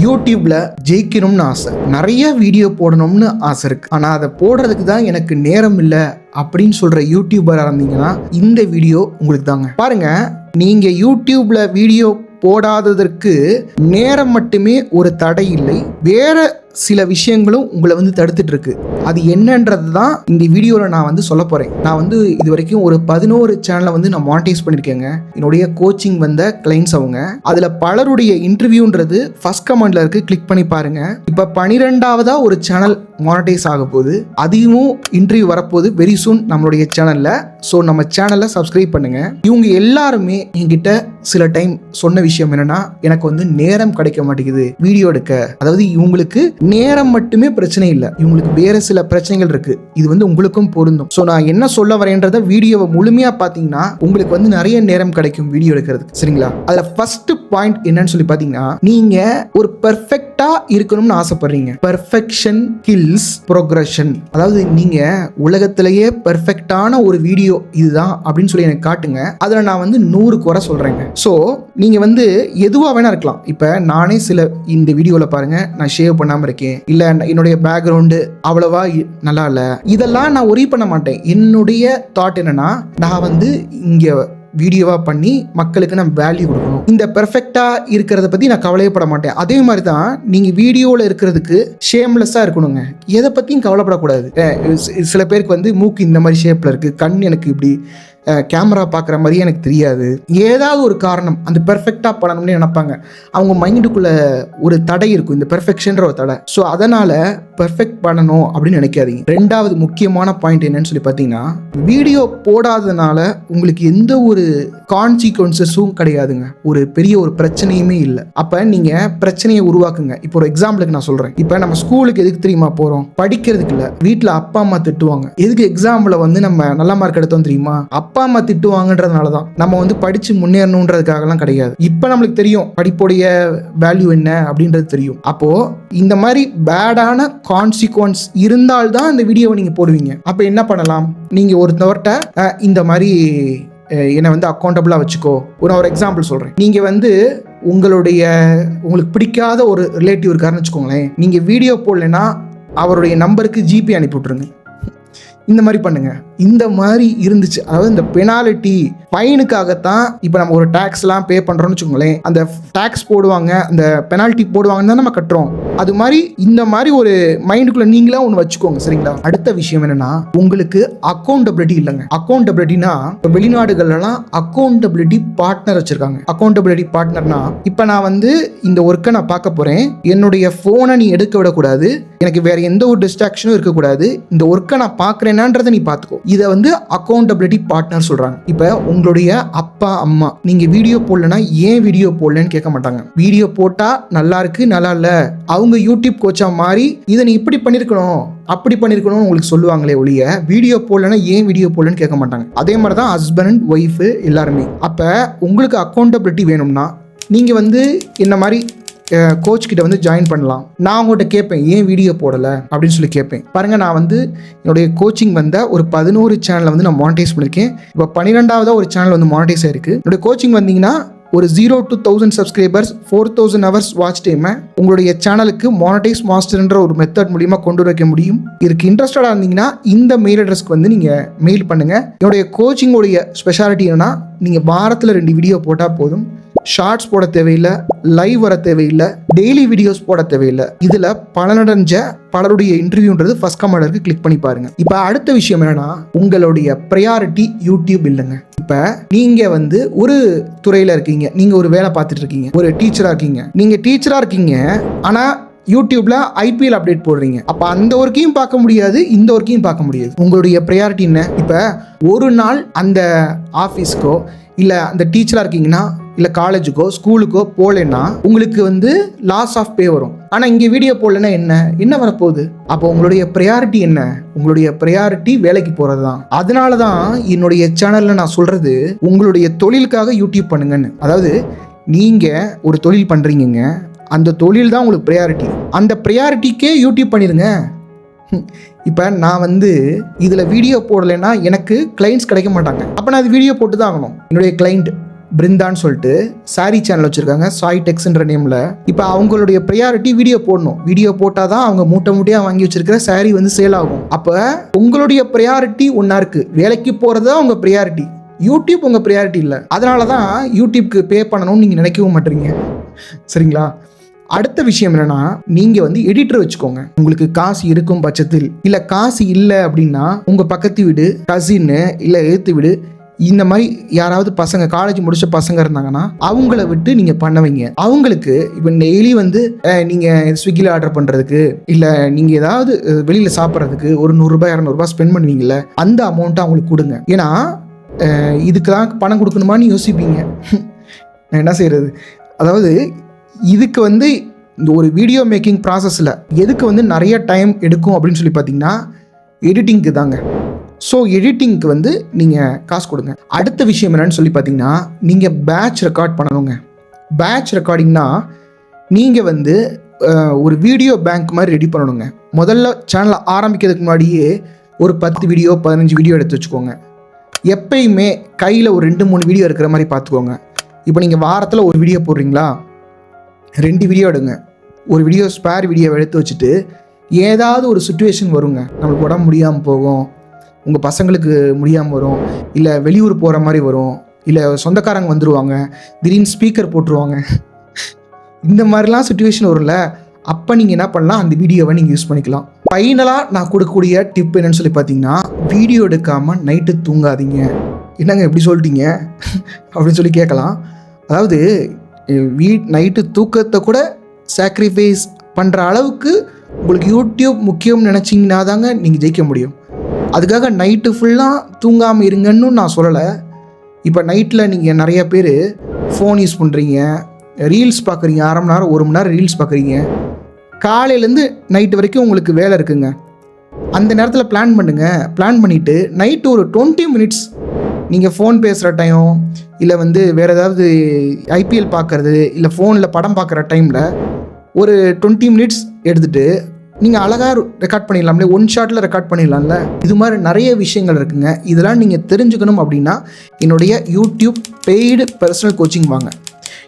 யூடியூப்ல ஜெயிக்கணும்னு ஆசை, நிறைய வீடியோ போடணும்னு ஆசை இருக்கு, ஆனா அதை போடுறதுக்கு தான் எனக்கு நேரம் இல்லை அப்படின்னு சொல்ற யூடியூபரா இருந்தீங்கன்னா இந்த வீடியோ உங்களுக்கு தாங்க. பாருங்க, நீங்க யூடியூப்ல வீடியோ போடாததற்கு நேரம் மட்டுமே ஒரு தடை இல்லை, வேற சில விஷயங்களும் உங்களை தடுத்துட்டு இருக்கு. அது என்னன்றது தான் இந்த வீடியோவில் நான் சொல்ல போகிறேன். நான் இது வரைக்கும் ஒரு 11 சேனலை நான் மானிட்டைஸ் பண்ணியிருக்கேங்க. என்னுடைய கோச்சிங் வந்த கிளைண்ட்ஸ் அவங்க. அதில் பலருடைய இன்டர்வியூன்றது ஃபர்ஸ்ட் கமெண்ட்ல இருக்கு, கிளிக் பண்ணி பாருங்க. இப்போ 12ஆவதா ஒரு சேனல் மானிட்டைஸ் ஆக போகுது, அதுவும் இன்டர்வியூ வரப்போகுது வெரி சூன் நம்மளுடைய சேனலில். ஸோ நம்ம சேனலை சப்ஸ்கிரைப் பண்ணுங்க. இவங்க எல்லாருமே என்கிட்ட சில டைம் சொன்ன விஷயம் என்னன்னா, எனக்கு நேரம் கிடைக்க மாட்டேங்குது வீடியோ எடுக்க. அதாவது இவங்களுக்கு நேரம் மட்டுமே பிரச்சனை இல்லை, இவங்களுக்கு வேற சில பிரச்சனைகள் இருக்கு. இது உங்களுக்கும் பொருந்தும். ஸோ நான் என்ன சொல்ல வரேன்றத வீடியோவை முழுமையா பார்த்தீங்கன்னா உங்களுக்கு நிறைய நேரம் கிடைக்கும் வீடியோ எடுக்கிறதுக்கு, சரிங்களா? அதில் ஃபர்ஸ்ட் பாயிண்ட் என்னன்னு சொல்லி பார்த்தீங்கன்னா, நீங்க ஒரு பெர்ஃபெக்டா இருக்கணும்னு ஆசைப்படுறீங்க. Perfection kills progression. அதாவது நீங்க உலகத்திலேயே பெர்ஃபெக்டான ஒரு வீடியோ இதுதான் அப்படின்னு சொல்லி எனக்கு காட்டுங்க, அதில் நான் 100 குறை சொல்றேங்க. ஸோ நீங்க எதுவா வேணா இருக்கலாம். இப்ப நானே சில இந்த வீடியோல பாருங்க, நான் ஷேவ் பண்ணாம இருக்கேன், இல்ல என்னுடைய பேக்ரவுண்டு அவ்வளவா நல்லா இல்ல, இதெல்லாம் நான் ஒரே பண்ண மாட்டேன். என்னுடைய தாட் என்னன்னா, நான் இங்க வீடியோவா பண்ணி மக்களுக்கு நான் வேல்யூ கொடுக்கணும். இந்த பெர்ஃபெக்டா இருக்கிறத பத்தி நான் கவலைப்பட மாட்டேன். அதே மாதிரி தான் நீங்க வீடியோல இருக்கிறதுக்கு ஷேம்லெஸ்ஸா இருக்கணுங்க. எதை பத்தியும் கவலைப்படக்கூடாது. சில பேருக்கு மூக்கு இந்த மாதிரி ஷேப்ல இருக்கு, கண் எனக்கு இப்படி கேமரா பார்க்குற மாதிரியே எனக்கு தெரியாது, ஏதாவது ஒரு காரணம் அந்த பெர்ஃபெக்டாக பண்ணணும்னு நினைப்பாங்க. அவங்க மைண்டுக்குள்ள ஒரு தடை இருக்கும், இந்த பெர்ஃபெக்ஷன்ற ஒரு தடை. ஸோ அதனால பெர்ஃபெக்ட் பண்ணணும் அப்படின்னு நினைக்காதீங்க. ரெண்டாவது முக்கியமான பாயிண்ட் என்னன்னு சொல்லி பார்த்தீங்கன்னா, வீடியோ போடாததுனால உங்களுக்கு எந்த ஒரு கான்சிக்வன்சஸும் கிடையாதுங்க, ஒரு பெரிய ஒரு பிரச்சனையுமே இல்லை. அப்போ நீங்கள் பிரச்சனையை உருவாக்குங்க. இப்போ ஒரு எக்ஸாம்பிளுக்கு நான் சொல்கிறேன். இப்போ நம்ம ஸ்கூலுக்கு எதுக்கு தெரியுமா போகிறோம்? படிக்கிறதுக்கு இல்லை. வீட்டில் அப்பா அம்மா திட்டுவாங்க. எதுக்கு எக்ஸாம்பிள் நம்ம நல்ல மார்க் எடுத்தோம் தெரியுமா? அப்பா அம்மா திட்டுவாங்கன்றதுனால தான். நம்ம படிச்சு முன்னேறணுன்றதுக்காகலாம் கிடையாது. இப்போ நம்மளுக்கு தெரியும் படிப்புடைய வேல்யூ என்ன அப்படின்றது தெரியும். அப்போ இந்த மாதிரி பேடான கான்சிக்வன்ஸ் இருந்தால்தான் இந்த வீடியோவை நீங்க போடுவீங்க. அப்ப என்ன பண்ணலாம்? நீங்க ஒருத்தவர்கிட்ட இந்த மாதிரி என்னை அக்கௌண்டபிளா வச்சுக்கோ. ஒரு எக்ஸாம்பிள் சொல்றேன். நீங்க உங்களுக்கு பிடிக்காத ஒரு ரிலேட்டிவ் இருக்காருன்னு வச்சுக்கோங்களேன். நீங்க வீடியோ போடலைன்னா அவருடைய நம்பருக்கு ஜிபே அனுப்பி விட்டுருங்க. இந்த மாதிரி பண்ணுங்க. இந்த மாதிரி இருந்துச்சு, அதாவது இந்த பெனாலிட்டி ஃபைனுக்காகத்தான் இப்போ நம்ம ஒரு டேக்ஸ்லாம் பே பண்ணுறோம்னு வச்சுக்கோங்களேன். அந்த டேக்ஸ் போடுவாங்க, அந்த பெனால்ட்டி போடுவாங்கன்னு தான் நம்ம கட்டுறோம். அது மாதிரி இந்த மாதிரி ஒரு மைண்டுக்குள்ள நீங்களா ஒன்று வச்சுக்கோங்க, சரிங்களா? அடுத்த விஷயம் என்னன்னா, உங்களுக்கு அக்கௌண்டபிலிட்டி இல்லைங்க. அக்கௌண்டபிலிட்டினா இப்போ வெளிநாடுகள்லாம் அக்கௌண்டபிலிட்டி பார்ட்னர் வச்சிருக்காங்க. அக்கௌண்டபிலிட்டி பார்ட்னர்னா, இப்போ நான் இந்த ஒர்க்கை நான் பார்க்க போறேன், என்னுடைய ஃபோனை நீ எடுக்க விடக்கூடாது, எனக்கு வேற எந்த ஒரு டிஸ்ட்ராக்ஷனும் இருக்கக்கூடாது, இந்த ஒர்க்கை நான் பார்க்குறேன்னான்றதை நீ பார்த்துக்கோ. இதை அக்கௌண்டபிலிட்டி பார்ட்னர் சொல்றாங்க. இப்போ உங்களுடைய அப்பா அம்மா நீங்க வீடியோ போடலன்னா ஏன் வீடியோ போடலன்னு கேட்க மாட்டாங்க. வீடியோ போட்டா நல்லா இருக்கு நல்லா இல்ல, அவங்க யூடியூப் கோச்சா மாதிரி இதை நீ இப்படி பண்ணிருக்கணும் அப்படி பண்ணிருக்கணும் உங்களுக்கு சொல்லுவாங்களே ஒழிய, வீடியோ போடலன்னா ஏன் வீடியோ போடலன்னு கேட்க மாட்டாங்க. அதே மாதிரி தான் ஹஸ்பண்ட் அண்ட் ஒய்ஃப் எல்லாருமே. அப்ப உங்களுக்கு அக்கௌண்டபிலிட்டி வேணும்னா நீங்க என்ன மாதிரி கோச் கிட்ட ஜாயின் பண்ணலாம். நான் உங்கள்கிட்ட கேட்பேன், ஏன் வீடியோ போடலை அப்படின்னு சொல்லி கேட்பேன். பாருங்க, நான் என்னுடைய கோச்சிங் ஒரு 11 சேனலை நான் மானிட்டைஸ் பண்ணியிருக்கேன். இப்போ 12ஆவதா ஒரு சேனல் மானிட்டைஸ் ஆயிருக்கு. என்னுடைய கோச்சிங் ஒரு 0 to 1000 subscribers 4000 hours watch time உங்களுடைய சேனலுக்கு மானிட்டைஸ் மாஸ்டர்ன்ற ஒரு மெத்தட் மூலியமா கொண்டு வைக்க முடியும். இதுக்கு இன்ட்ரெஸ்டடா இருந்தீங்கன்னா இந்த மெயில் அட்ரஸ்க்கு நீங்க மெயில் பண்ணுங்க. என்னுடைய கோச்சிங்கோடைய ஸ்பெஷாலிட்டி என்னன்னா, நீங்க வாரத்தில் 2 வீடியோ போட்டால் போதும். ஷார்ட்ஸ் போட தேவையில்லை, லைவ் வர தேவையில்லை, டெய்லி வீடியோஸ் போட தேவையில்லை. இதுல பலனடைஞ்ச பலருடைய இன்டர்வியூன்றது ஃபர்ஸ்ட் கமெண்ட்ல கிளிக் பண்ணி பாருங்க. இப்ப அடுத்த விஷயம் என்னன்னா, உங்களுடைய ப்ரையாரிட்டி யூடியூப் இல்லைங்க. இப்ப நீங்க ஒரு துறையில இருக்கீங்க, நீங்க ஒரு வேலை பார்த்துட்டு இருக்கீங்க, ஒரு டீச்சரா இருக்கீங்க. நீங்க டீச்சரா இருக்கீங்க, ஆனா யூடியூப்ல ஐபிஎல் அப்டேட் போடுறீங்க. அப்ப அந்த ஒர்க்கையும் பார்க்க முடியாது, இந்த ஒர்க்கையும் பார்க்க முடியாது. உங்களுடைய ப்ரையாரிட்டி என்ன? இப்ப ஒரு நாள் அந்த ஆஃபீஸ்க்கோ இல்ல அந்த டீச்சரா இருக்கீங்கன்னா இல்ல காலேஜுக்கோ ஸ்கூலுக்கோ போலன்னா உங்களுக்கு லாஸ் ஆஃப் பே வரும். ஆனா இங்க வீடியோ போடலன்னா என்ன வரப்போகுது? அப்போ உங்களுடைய ப்ரையாரிட்டி என்ன? உங்களுடைய ப்ரையாரிட்டி வேலைக்கு போறது தான். அதனால தான் என்னுடைய சேனல்ல நான் சொல்றது, உங்களுடைய தொழிலுக்காக யூடியூப் பண்ணுங்கன்னு. அதாவது நீங்க ஒரு தொழில் பண்றீங்க, அந்த தொழில் தான் உங்களுக்கு ப்ரையாரிட்டி. அந்த ப்ரையாரிட்டிக்கே யூடியூப் பண்ணிடுங்க. இப்போ நான் இதில் வீடியோ போடலைன்னா எனக்கு கிளைண்ட்ஸ் கிடைக்க மாட்டாங்க. அப்போ நான் அது வீடியோ போட்டு தான் ஆகணும். என்னுடைய கிளைண்ட் பிருந்தான்னு சொல்லிட்டு சாரி சேனல் வச்சுருக்காங்க, சாய் டெக்ஸ்ன்ற நேமில். இப்போ அவங்களுடைய ப்ரையாரிட்டி வீடியோ போடணும். வீடியோ போட்டால் தான் அவங்க மூட்டையாக வாங்கி வச்சிருக்கிற சாரி வந்து சேல் ஆகும். அப்போ உங்களுடைய ப்ரையாரிட்டி ஒன்றா இருக்குது. வேலைக்கு போகிறது தான் உங்கள் ப்ரையாரிட்டி, யூடியூப் உங்கள் ப்ரையாரிட்டி இல்லை. அதனால தான் யூடியூப்க்கு பே பண்ணணும்னு நீங்கள் நினைக்கவும் மாட்டீங்க. சரிங்களா? அடுத்த விஷயம் என்னன்னா, நீங்கள் வந்து எடிட்டர் வச்சுக்கோங்க. உங்களுக்கு காசு இருக்கும் பட்சத்தில், இல்லை காசு இல்லை அப்படின்னா உங்கள் பக்கத்து வீடு, கசின்னு, இல்லை எழுத்து வீடு, இந்த மாதிரி யாராவது பசங்க, காலேஜ் முடிச்ச பசங்க இருந்தாங்கன்னா அவங்கள விட்டு நீங்கள் பண்ண வைங்க. அவங்களுக்கு இப்போ டெய்லி வந்து நீங்கள் ஸ்விக்கியில் ஆர்டர் பண்ணுறதுக்கு, இல்லை நீங்கள் ஏதாவது வெளியில் சாப்பிட்றதுக்கு ஒரு 100 ரூபாய் 200 ரூபாய் ஸ்பெண்ட் பண்ணுவீங்கல்ல, அந்த அமௌண்ட்டை அவங்களுக்கு கொடுங்க. ஏன்னா இதுக்கு தான் பணம் கொடுக்கணுமான்னு யோசிப்பீங்க. நான் என்ன செய்கிறது? அதாவது இதுக்கு வந்து இந்த ஒரு வீடியோ மேக்கிங் ப்ராசஸில் எதுக்கு வந்து நிறைய டைம் எடுக்கும் அப்படின்னு சொல்லி பார்த்தீங்கன்னா எடிட்டிங்க்கு தாங்க. ஸோ எடிட்டிங்க்கு வந்து நீங்கள் காசு கொடுங்க. அடுத்த விஷயம் என்னன்னு சொல்லி பார்த்தீங்கன்னா, நீங்கள் பேட்ச் ரெக்கார்ட் பண்ணணுங்க. பேட்ச் ரெக்கார்டிங்னா நீங்கள் வந்து ஒரு வீடியோ பேங்க் மாதிரி ரெடி பண்ணணுங்க. முதல்ல சேனலை ஆரம்பிக்கிறதுக்கு முன்னாடியே ஒரு 10 வீடியோ 15 வீடியோ எடுத்து வச்சுக்கோங்க. எப்பயுமே கையில் ஒரு 2-3 வீடியோ இருக்கிற மாதிரி பார்த்துக்கோங்க. இப்போ நீங்கள் வாரத்தில் ஒரு வீடியோ போடுறீங்களா, 2 வீடியோ எடுங்க. ஒரு வீடியோ ஸ்பேர் வீடியோவை எடுத்து வச்சுட்டு, ஏதாவது ஒரு சுச்சுவேஷன் வருங்க, நம்மளுக்கு உடம்பு முடியாமல் போகும், உங்கள் பசங்களுக்கு முடியாமல் வரும், இல்லை வெளியூர் போகிற மாதிரி வரும், இல்லை சொந்தக்காரங்க வந்துடுவாங்க, திடீர்னு ஸ்பீக்கர் போட்டுருவாங்க, இந்த மாதிரிலாம் சுச்சுவேஷன் வரும்ல. அப்போ நீங்கள் என்ன பண்ணலாம், அந்த வீடியோவை நீங்கள் யூஸ் பண்ணிக்கலாம். ஃபைனலாக நான் கொடுக்கக்கூடிய டிப் என்னன்னு சொல்லி பார்த்தீங்கன்னா, வீடியோ எடுக்காமல் நைட்டு தூங்காதீங்க. என்னங்க எப்படி சொல்லிட்டீங்க அப்படின்னு சொல்லி கேட்கலாம். அதாவது நைட்டு தூக்கத்தை கூட சாக்ரிஃபைஸ் பண்ணுற அளவுக்கு உங்களுக்கு யூடியூப் முக்கியம்னு நினச்சிங்கன்னா தாங்க நீங்கள் ஜெயிக்க முடியும். அதுக்காக நைட்டு ஃபுல்லாக தூங்காமல் இருங்கன்னு நான் சொல்லலை. இப்போ நைட்டில் நீங்கள் நிறைய பேர் ஃபோன் யூஸ் பண்ணுறீங்க, ரீல்ஸ் பார்க்குறீங்க, 1/2 மணி நேரம் 1 மணி நேரம் ரீல்ஸ் பார்க்குறீங்க. காலையிலேருந்து நைட்டு வரைக்கும் உங்களுக்கு வேலை இருக்குங்க. அந்த நேரத்தில் பிளான் பண்ணுங்கள். பிளான் பண்ணிவிட்டு நைட்டு ஒரு 20 மினிட்ஸ் நீங்கள் ஃபோன் பேசுகிற டைம், இல்லை வந்து வேறு ஏதாவது ஐபிஎல் பார்க்குறது, இல்லை ஃபோனில் படம் பார்க்குற டைமில் ஒரு 20 மினிட்ஸ் எடுத்துகிட்டு நீங்கள் அழகாக ரெக்கார்ட் பண்ணிடலாம்ல, 1 ஷாட்டில் ரெக்கார்ட் பண்ணிடலாம்ல. இது மாதிரி நிறைய விஷயங்கள் இருக்குங்க. இதெல்லாம் நீங்கள் தெரிஞ்சுக்கணும் அப்படின்னா என்னுடைய யூடியூப் பெய்டு பர்சனல் கோச்சிங் வாங்க.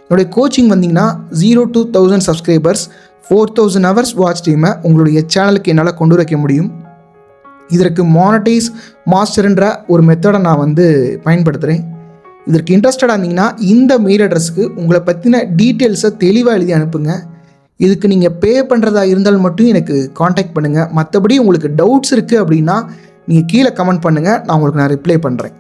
என்னுடைய கோச்சிங் வந்தீங்கன்னா 0 to 1000 சப்ஸ்கிரைபர்ஸ் 4000 ஹவர்ஸ் வாட்ச் டைமை உங்களுடைய சேனலுக்கு என்னால் கொண்டு வைக்க முடியும். இதற்கு மானிட்டைஸ் மாஸ்டர்ன்ற ஒரு மெத்தடை நான் வந்து பயன்படுத்துகிறேன். இதற்கு இன்ட்ரெஸ்டடாக இருந்தீங்கன்னா இந்த மெயில் அட்ரஸுக்கு உங்களை பற்றின டீட்டெயில்ஸை தெளிவாக எழுதி அனுப்புங்க. இதுக்கு நீங்கள் பே பண்ணுறதா இருந்தால் மட்டும் எனக்கு காண்டாக்ட் பண்ணுங்கள். மற்றபடி உங்களுக்கு டவுட்ஸ் இருக்குது அப்படின்னா நீங்கள் கீழே கமெண்ட் பண்ணுங்கள், நான் உங்களுக்கு ரிப்ளை பண்ணுறேன்.